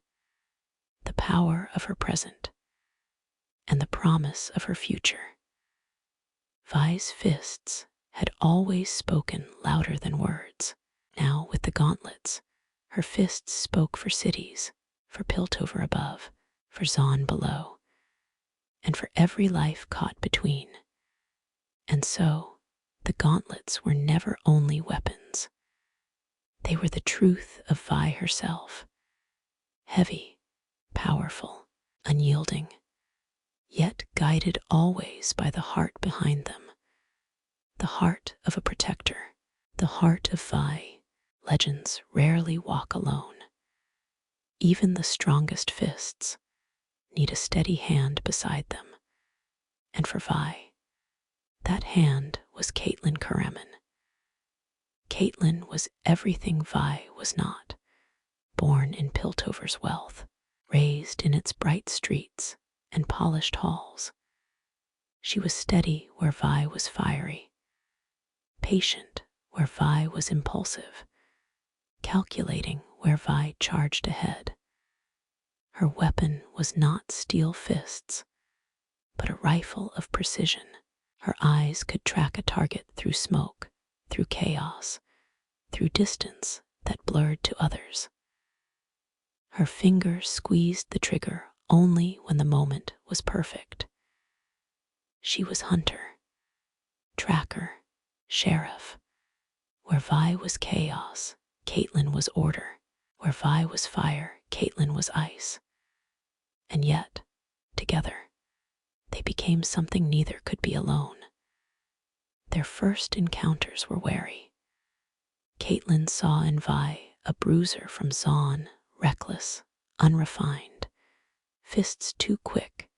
the power of her present, and the promise of her future. Vi's fists had always spoken louder than words. Now, with the gauntlets, her fists spoke for cities, for Piltover above, for Zaun below, and for every life caught between. And so, the gauntlets were never only weapons. They were the truth of Vi herself, heavy, powerful, unyielding, yet guided always by the heart behind them, the heart of a protector, the heart of Vi. Legends rarely walk alone. Even the strongest fists need a steady hand beside them, and for Vi, that hand was Caitlin Karaman. Caitlin was everything Vi was not, born in Piltover's wealth, raised in its bright streets and polished halls. She was steady where Vi was fiery, patient where Vi was impulsive, calculating where Vi charged ahead. Her weapon was not steel fists, but a rifle of precision. Her eyes could track a target through smoke, through chaos, through distance that blurred to others. Her fingers squeezed the trigger only when the moment was perfect. She was hunter, tracker, sheriff. Where Vi was chaos, Caitlin was order. Where Vi was fire, Caitlin was ice. And yet, together, they became something neither could be alone. Their first encounters were wary. Caitlin saw in Vi a bruiser from Zaun, reckless, unrefined, fists too quick,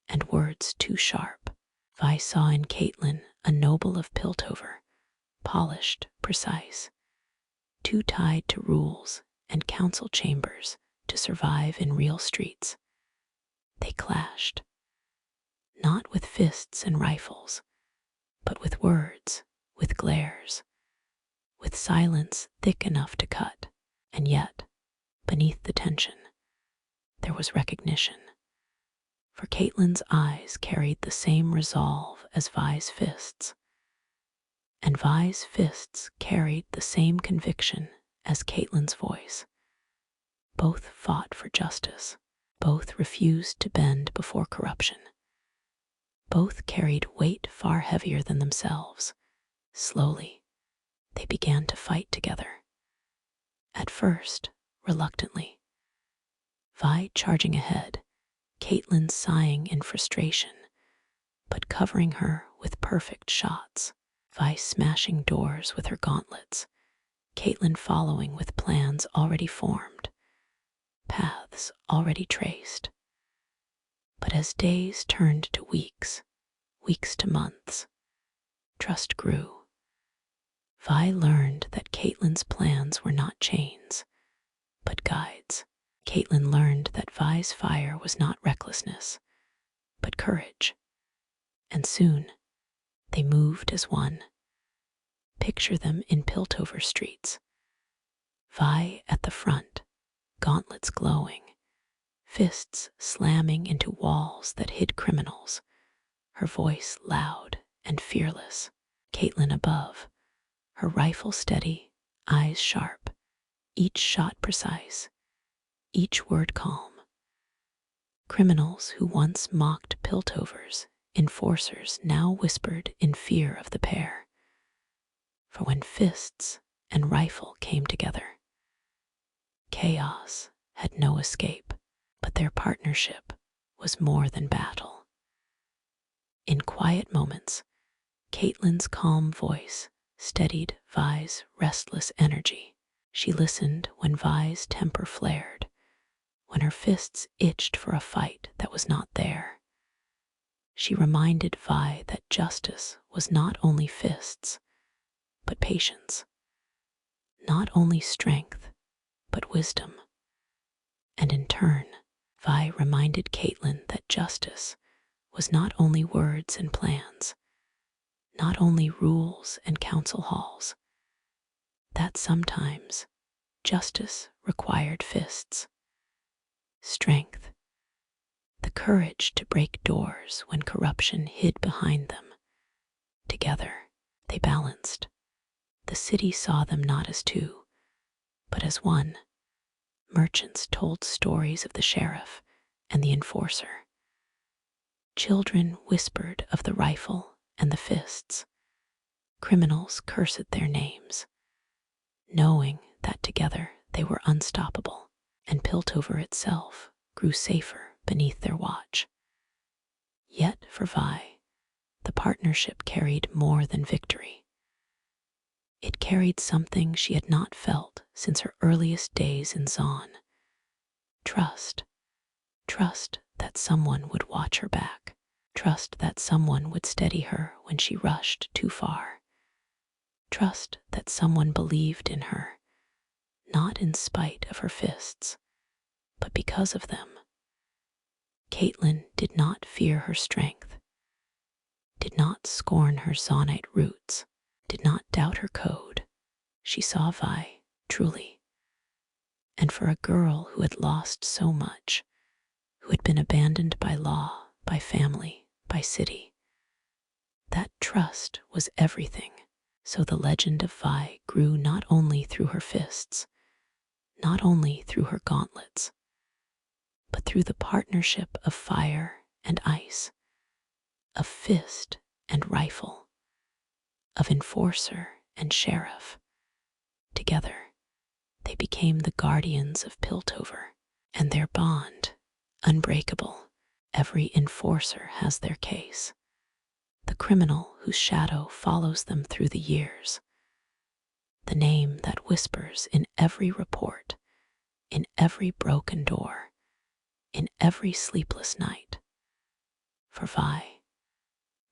and words too sharp. Vi saw in Caitlin a noble of Piltover, polished, precise. too tied to rules and council chambers to survive in real streets. They clashed, not with fists and rifles, but with words, with glares, with silence thick enough to cut. And yet, beneath the tension, there was recognition. For Caitlyn's eyes carried the same resolve as Vi's fists, and Vi's fists carried the same conviction as Caitlyn's voice. Both fought for justice. Both refused to bend before corruption. Both carried weight far heavier than themselves. Slowly, they began to fight together. At first, reluctantly. Vi charging ahead, Caitlyn sighing in frustration, but covering her with perfect shots. Vi smashing doors with her gauntlets, Caitlyn following with plans already formed, paths already traced. But as days turned to weeks, weeks to months, trust grew. Vi learned that Caitlyn's plans were not chains, but guides. Caitlyn learned that Vi's fire was not recklessness, but courage. And soon, they moved as one. Picture them in Piltover streets. Vi at the front, gauntlets glowing, fists slamming into walls that hid criminals, her voice loud and fearless. Caitlyn above, her rifle steady, eyes sharp, each shot precise, each word calm. Criminals who once mocked Piltovers, enforcers now whispered in fear of the pair. For when fists and rifle came together, chaos had no escape, but their partnership was more than battle. In quiet moments, Caitlyn's calm voice steadied Vi's restless energy. She listened when Vi's temper flared, when her fists itched for a fight that was not there. She reminded Vi that justice was not only fists, but patience, not only strength, but wisdom. And in turn, Vi reminded Caitlyn that justice was not only words and plans, not only rules and council halls, that sometimes justice required fists, strength, the courage to break doors when corruption hid behind them. Together, they balanced. The city saw them not as two, but as one. Merchants told stories of the sheriff and the enforcer. Children whispered of the rifle and the fists. Criminals cursed their names, knowing that together they were unstoppable, and Piltover itself grew safer beneath their watch. Yet for Vi, the partnership carried more than victory. It carried something she had not felt since her earliest days in Zaun. Trust. Trust that someone would watch her back. Trust that someone would steady her when she rushed too far. Trust that someone believed in her, not in spite of her fists, but because of them. Caitlyn did not fear her strength, did not scorn her Zaunite roots, did not doubt her code. She saw Vi, truly. And for a girl who had lost so much, who had been abandoned by law, by family, by city, that trust was everything. So the legend of Vi grew not only through her fists, not only through her gauntlets, but through the partnership of fire and ice, of fist and rifle, of enforcer and sheriff. Together, they became the guardians of Piltover, and their bond, unbreakable. Every enforcer has their case, the criminal whose shadow follows them through the years, the name that whispers in every report, in every broken door, in every sleepless night. For Vi,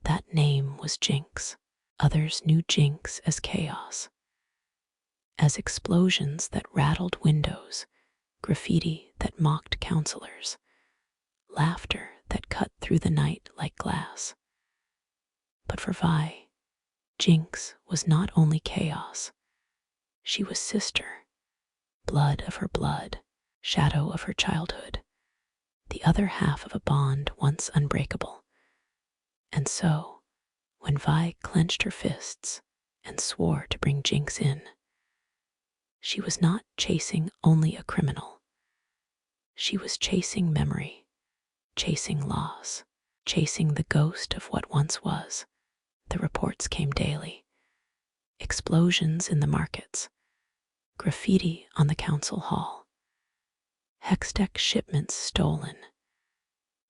that name was Jinx. Others knew Jinx as chaos, as explosions that rattled windows, graffiti that mocked counselors, laughter that cut through the night like glass. But for Vi, Jinx was not only chaos, she was sister, blood of her blood, shadow of her childhood, the other half of a bond once unbreakable. And so, when Vi clenched her fists and swore to bring Jinx in, she was not chasing only a criminal. She was chasing memory, chasing loss, chasing the ghost of what once was. The reports came daily. Explosions in the markets, graffiti on the council hall, Hextech shipments stolen,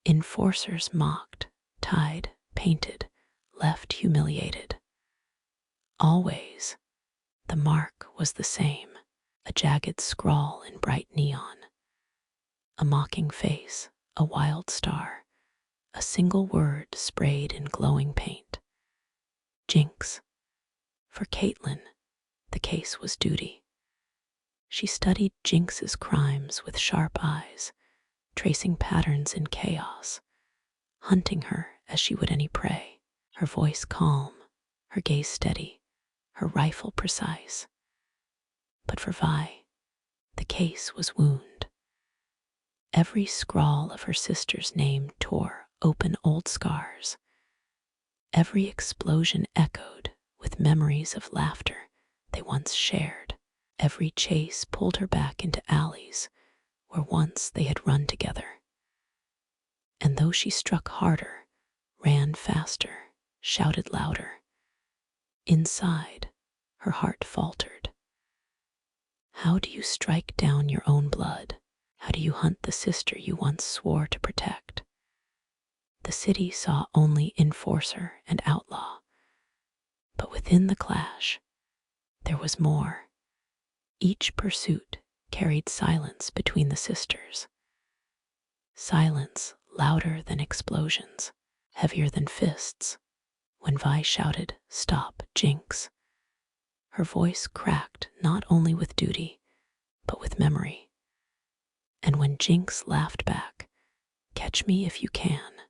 enforcers mocked, tied, painted, left humiliated. Always, the mark was the same, a jagged scrawl in bright neon, a mocking face, a wild star, a single word sprayed in glowing paint. Jinx. For Caitlin, the case was duty. She studied Jinx's crimes with sharp eyes, tracing patterns in chaos, hunting her as she would any prey, her voice calm, her gaze steady, her rifle precise. But for Vi, the case was wound. Every scrawl of her sister's name tore open old scars. Every explosion echoed with memories of laughter they once shared. Every chase pulled her back into alleys where once they had run together. And though she struck harder, ran faster, shouted louder, inside, her heart faltered. How do you strike down your own blood? How do you hunt the sister you once swore to protect? The city saw only enforcer and outlaw, but within the clash, there was more. Each pursuit carried silence between the sisters. Silence louder than explosions, heavier than fists. When Vi shouted, "Stop, Jinx," her voice cracked not only with duty, but with memory. And when Jinx laughed back, "Catch me if you can,"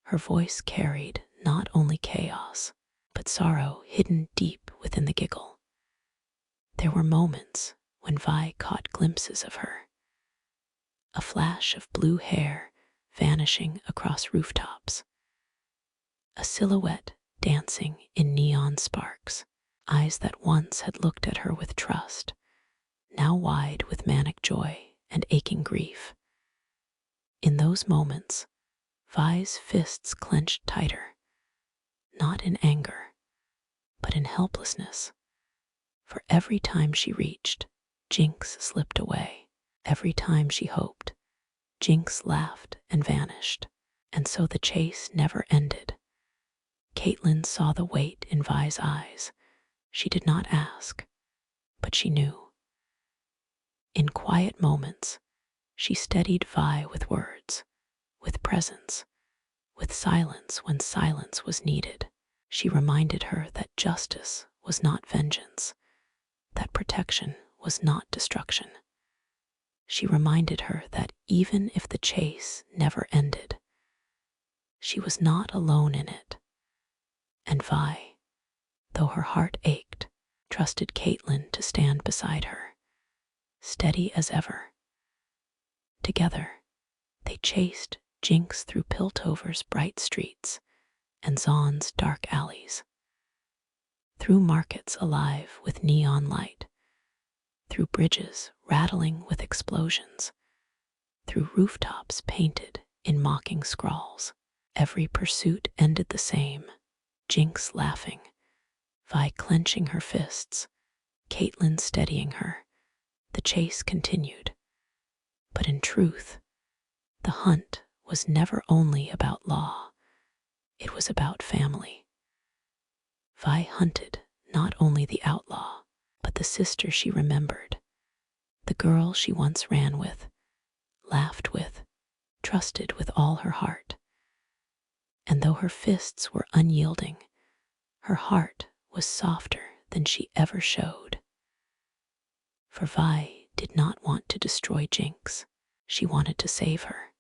her voice carried not only chaos, but sorrow hidden deep within the giggle. There were moments when Vi caught glimpses of her. A flash of blue hair vanishing across rooftops. A silhouette dancing in neon sparks. Eyes that once had looked at her with trust, now wide with manic joy and aching grief. In those moments, Vi's fists clenched tighter, not in anger, but in helplessness. For every time she reached, Jinx slipped away. Every time she hoped, Jinx laughed and vanished. And so the chase never ended. Caitlin saw the weight in Vi's eyes. She did not ask, but she knew. In quiet moments, she steadied Vi with words, with presence, with silence when silence was needed. She reminded her that justice was not vengeance, that protection was not destruction. She reminded her that even if the chase never ended, she was not alone in it. And Vi, though her heart ached, trusted Caitlin to stand beside her, steady as ever. Together, they chased Jinx through Piltover's bright streets and Zaun's dark alleys, through markets alive with neon light, through bridges rattling with explosions, through rooftops painted in mocking scrawls. Every pursuit ended the same, Jinx laughing, Vi clenching her fists, Caitlin steadying her. The chase continued. But in truth, the hunt was never only about law, it was about family. Vi hunted not only the outlaw, but the sister she remembered, the girl she once ran with, laughed with, trusted with all her heart. And though her fists were unyielding, her heart was softer than she ever showed. For Vi did not want to destroy Jinx. She wanted to save her.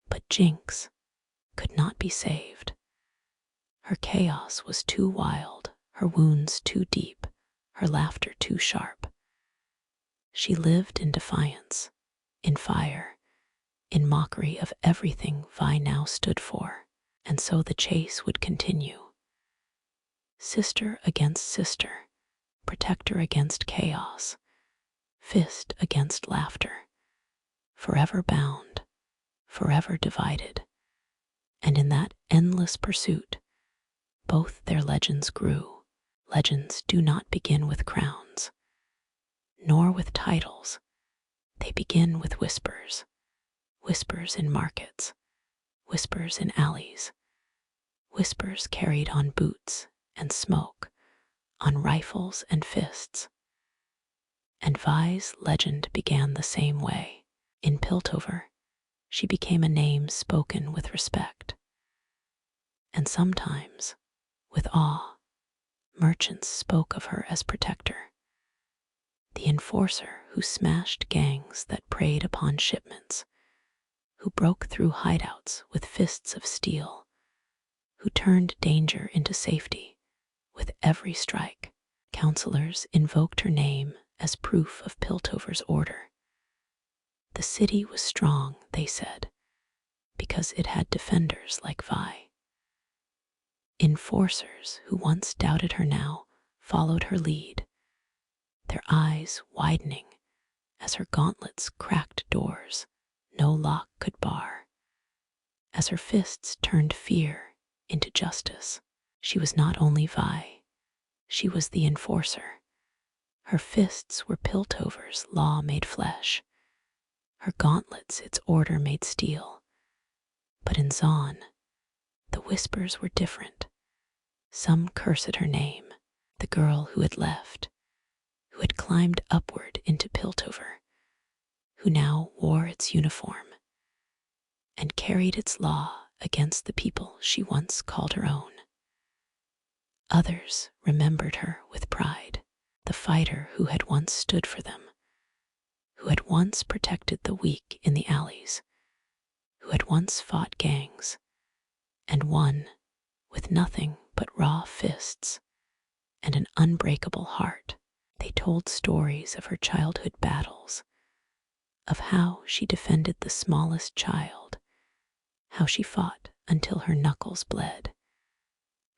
But Jinx could not be saved. Her chaos was too wild, her wounds too deep, her laughter too sharp. She lived in defiance, in fire, in mockery of everything Vi now stood for, and so the chase would continue. Sister against sister, protector against chaos, fist against laughter, forever bound, forever divided. And in that endless pursuit, both their legends grew. Legends do not begin with crowns, nor with titles. They begin with whispers. Whispers in markets, whispers in alleys, whispers carried on boots and smoke, on rifles and fists. And Vi's legend began the same way. In Piltover, she became a name spoken with respect. And sometimes, with awe, merchants spoke of her as protector, the enforcer who smashed gangs that preyed upon shipments, who broke through hideouts with fists of steel, who turned danger into safety with every strike. Counselors invoked her name as proof of Piltover's order. The city was strong, they said, because it had defenders like Vi. Enforcers who once doubted her now followed her lead, their eyes widening as her gauntlets cracked doors no lock could bar, as her fists turned fear into justice. She was not only Vi, she was the enforcer. Her fists were Piltover's law made flesh, her gauntlets its order made steel. But in Zaun, the whispers were different. Some cursed her name, the girl who had left, who had climbed upward into Piltover, who now wore its uniform and carried its law against the people she once called her own. Others remembered her with pride, the fighter who had once stood for them, who had once protected the weak in the alleys, who had once fought gangs, and won with nothing but raw fists and an unbreakable heart. They told stories of her childhood battles, of how she defended the smallest child, how she fought until her knuckles bled,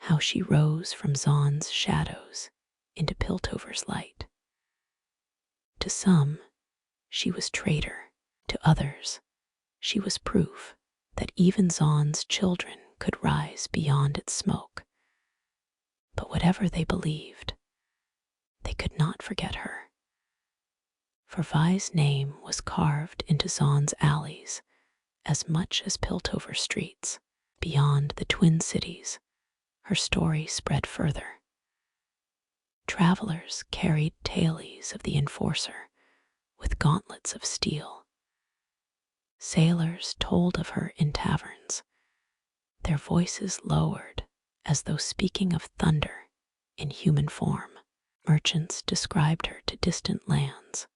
how she rose from Zaun's shadows into Piltover's light. To some, she was traitor. To others, she was proof that even Zaun's children could rise beyond its smoke. But whatever they believed, they could not forget her. For Vi's name was carved into Zaun's alleys as much as Piltover streets. Beyond the twin cities, her story spread further. Travelers carried tailies of the enforcer with gauntlets of steel. Sailors told of her in taverns, their voices lowered as though speaking of thunder in human form. Merchants described her to distant lands,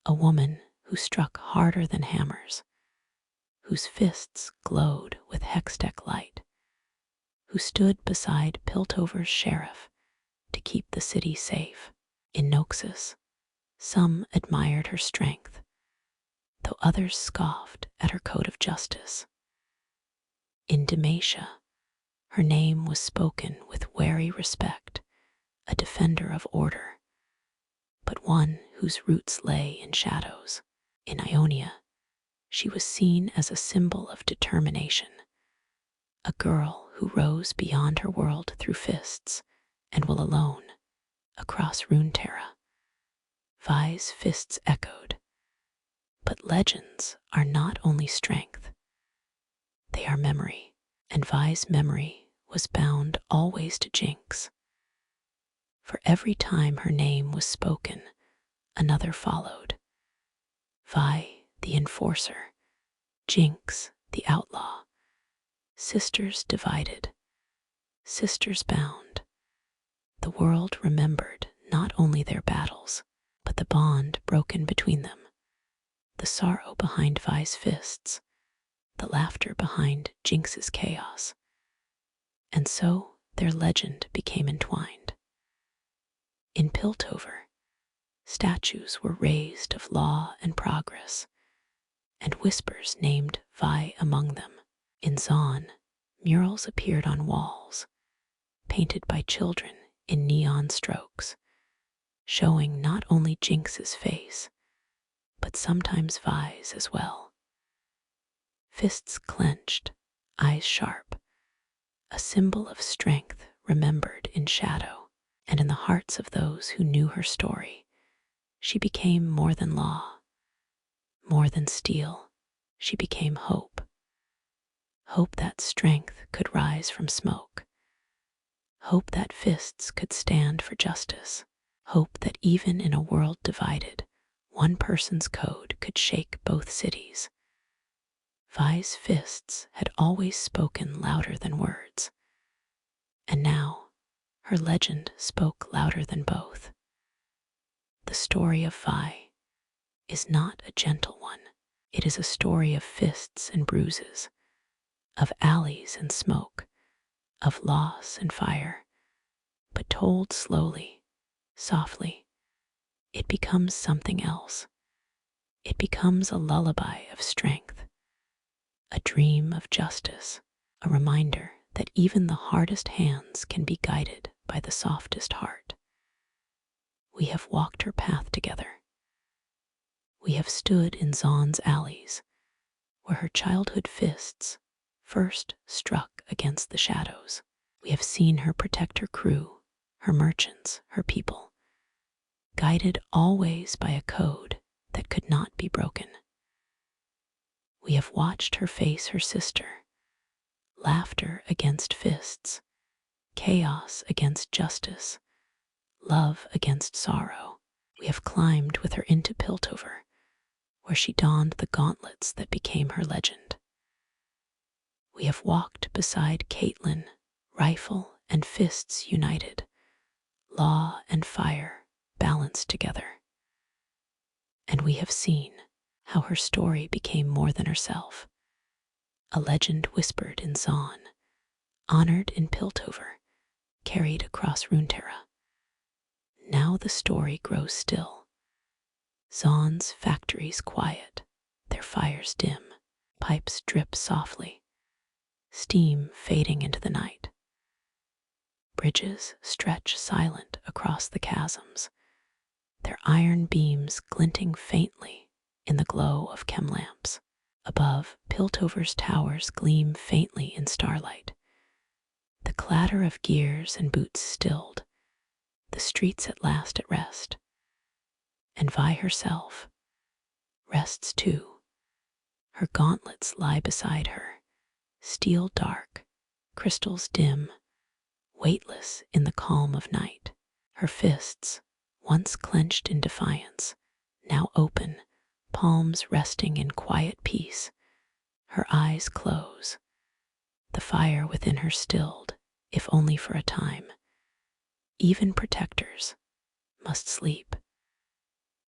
a woman who struck harder than hammers, whose fists glowed with hextech light, who stood beside Piltover's sheriff to keep the city safe. In Noxus, some admired her strength, though others scoffed at her code of justice. In Demacia, her name was spoken with wary respect, a defender of order, but one whose roots lay in shadows. In Ionia, she was seen as a symbol of determination, a girl who rose beyond her world through fists and will alone, across Runeterra. Vi's fists echoed. But legends are not only strength, they are memory, and Vi's memory was bound always to Jinx. For every time her name was spoken, another followed. Vi, the enforcer, Jinx, the outlaw, sisters divided, sisters bound. The world remembered not only their battles, but the bond broken between them, the sorrow behind Vi's fists, the laughter behind Jinx's chaos. And so their legend became entwined. In Piltover, statues were raised of law and progress, and whispers named Vi among them. In Zaun, murals appeared on walls, painted by children in neon strokes, showing not only Jinx's face, but sometimes Vi's as well. Fists clenched, eyes sharp, a symbol of strength remembered in shadow, and in the hearts of those who knew her story, she became more than law, more than steel. She became hope. Hope that strength could rise from smoke. Hope that fists could stand for justice. Hope that even in a world divided, one person's code could shake both cities. Vi's fists had always spoken louder than words, and now her legend spoke louder than both. The story of Vi is not a gentle one. It is a story of fists and bruises, of alleys and smoke, of loss and fire, but told slowly, softly. It becomes something else. It becomes a lullaby of strength, a dream of justice, a reminder that even the hardest hands can be guided by the softest heart. We have walked her path together. We have stood in Zaun's alleys, where her childhood fists first struck against the shadows. We have seen her protect her crew, her merchants, her people, guided always by a code that could not be broken. We have watched her face her sister, laughter against fists, chaos against justice, love against sorrow. We have climbed with her into Piltover, where she donned the gauntlets that became her legend. We have walked beside Caitlin, rifle and fists united, law and fire balanced together. And we have seen how her story became more than herself, a legend whispered in Zaun, honored in Piltover, carried across Runeterra. Now the story grows still. Zaun's factories quiet, their fires dim, pipes drip softly, steam fading into the night. Bridges stretch silent across the chasms, their iron beams glinting faintly in the glow of chem lamps. Above, Piltover's towers gleam faintly in starlight. The clatter of gears and boots stilled, the streets at last at rest. And Vi herself rests too. Her gauntlets lie beside her, steel dark, crystals dim, weightless in the calm of night. Her fists, once clenched in defiance, now open, palms resting in quiet peace. Her eyes close, the fire within her stilled, if only for a time. Even protectors must sleep.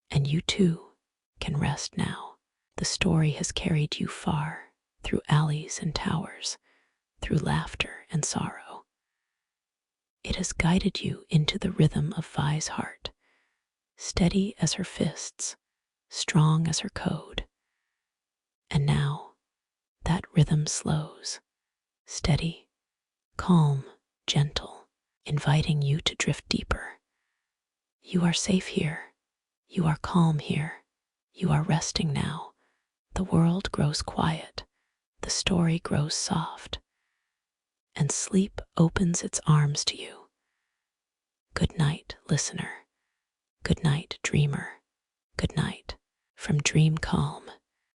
And you too can rest now. The story has carried you far, through alleys and towers, through laughter and sorrow. It has guided you into the rhythm of Vi's heart, steady as her fists, strong as her code. And now, that rhythm slows, steady, calm, gentle, inviting you to drift deeper. You are safe here. You are calm here. You are resting now. The world grows quiet. The story grows soft. And sleep opens its arms to you. Good night, listener. Good night, dreamer. Good night, from Dream Calm.